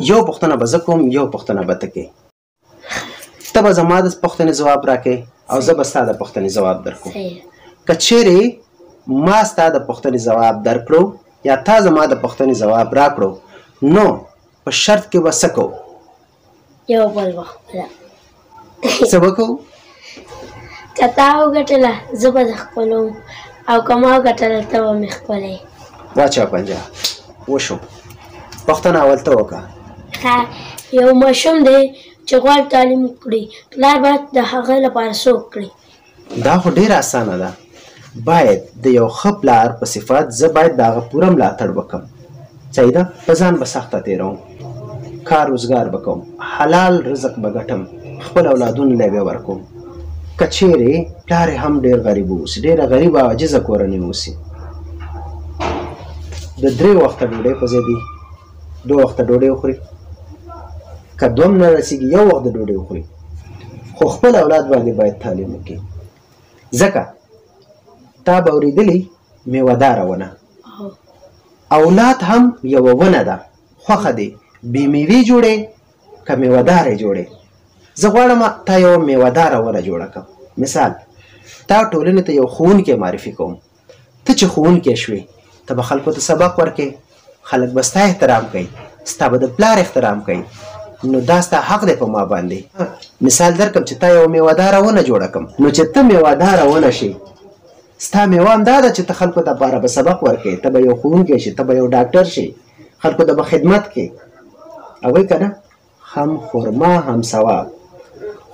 یو پوښتنه به زه کوم یو پوښتنه به ته کوې ته به زما د پوښتنې ځواب راکړې او زه به ستا د پوښتنې ځواب درکړم که چیرې ما ستا د پوښتنې ځواب درکړو یا تا زما د پوښتنې ځواب راکړو نو په شرط کې به څه کوو یو بل وخپله څه به کوو که تا وګټله زه به د خپلوم او که ما وګټله ته به مې خپلې واچوه پنجه وشو پوښتنه اول ته وکړه یو ماشوم دی چې غواړي تعلیم وکړي پلار باید د هغه لپاره څه وکړي دا خو ډېره اسانه ده باید د یو ښه پلار په صفت زه باید د هغه پوره ملاتړ وکړم صحیح ده په ځان به سخته تېروم کار روزګار به کوم حلال رزق به ګټم خپل اولادونو له به ورکوم که چیرې پلار یې هم ډېر غریب اوسي ډېره غریبه او عاجزه کورنۍ اوسي د 3 وخته ډوډۍ په ځای دی 2 وخته ډوډۍ وخوري که دوم نه رسېږي 1 وخت د ډوډۍ وخوري خو خپل اولاد باندې باید تعلیم وکړي ځکه تا به اورېدلي میوهداره ونه اولاد هم یوه ونه ده خوښه دی بې میوې جوړې که میوهداره جوړې زه غواړم تا یوه میوهداره ونه جوړه کړم مثال تا ټولنې ته یو ښوونکی معرفي کوم ته چې ښوونکی شوې ته به خلکو ته سبق ورکوې خلک به ستا احترام کوي ستا به د پلار احترام کوي نو دا ستا حق دی په ما باندې مثال درکړم چې تا یوه میوهداره ونه جوړه کړم نو چې ته میوهداره ونه شي ستا میوه هم دا ده چې ته خلکو دپاره به سبق ورکوې ته به یو ښوونکی شي ته به یو ډاکټر شي خلکو ته به خدمت کوې هغوی که نه هم خرما هم ثواب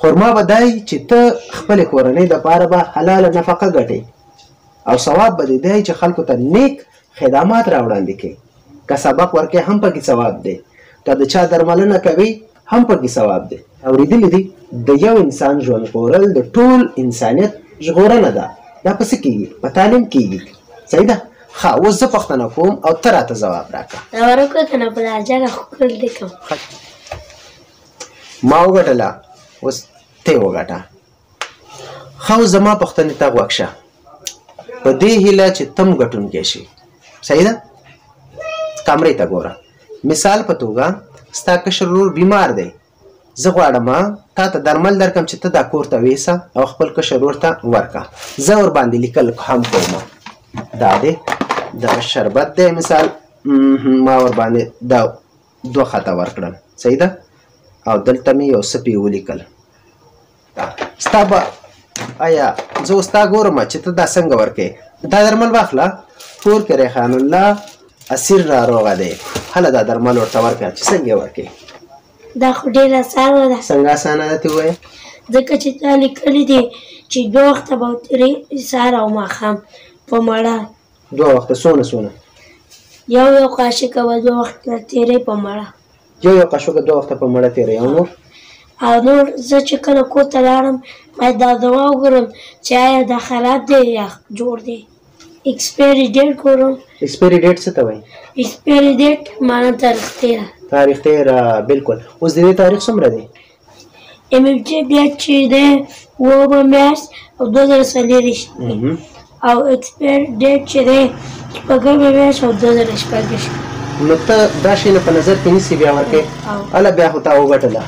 خرما به دی چې ته خپلې کورنۍ دپاره به حلاله نفقه ګټې او ثواب به دی چې خلکو ته نیک خدمات راوړاندې کوي که سبق ورکوې هم پکې ثواب دی که د چا درملنه کوي هم پکې ثواب دی اورېدلي دي د یو انسان ژوند ژغورل د ټول انسانیت ژغورنه ده دا په څه کېږي په تعلیم کېږي صحیح ده ښه اوس زه پوښتنه کوم او ته راته ځواب راکړه دا ورکړه که نه په لهجه ښکل دې کوم ما وګټله اوس ته یې وګټه ښه اوس زما پوښتنې ته غوږ شه په دې هیله چې ته هم ګټونکی شي صحیح ده کمرې ته ګوره مثال په توګه ستا کشر ورور بیمار دی زه غواړم تا ته درمل درکړم چې ته دا کور ته ویسه او خپل کشر ورور ته ورکړه زه ورباندې لیکل هم کوم دا دی دا شربت دی مثال ما ورباندې دا 2 خطه ورکړل صحیح ده او دلته مې یو څه پې ولیکل ستا به آیا زه اوس تا ګورم چې ته دا څنګه ورکوې دا درمل واخله کور کې ریحان الله اسیر ناروغه دی هله دا درمل ورته ورکړه چې څنګه یې ورکوې دا خو ډېره اسانه ده څنګه اسانه ده ته ووایه ځکه چې تا لیکلي دي چې 2 وخته به وترې سهار او ماښام په مړه 2 وخته څونه یو قاشقه به 2 وخته تېرې په مړه یو قاشقه 2 وخته په مړه تېرې او نور زه چې کله کور ته لاړم باید دا دوا وګورم چې آیا دا خراب دی یا جوړ دی ایکسپایري ډیټ ګورم ایکسپایري ډیټ څه ته وایي ایکسپایري ډیټ معنی تاریخ تېره بالکل اوس د دې تاریخ څومره دی MFJ بیا چې دی 9 میاشت او 2024 او ایکسپایري ډیټ چې دی 9 میاشت او 2024 نو ته دا شیونه په نظر کې نیسې بیا ورکوې هله بیا خو تا وګټله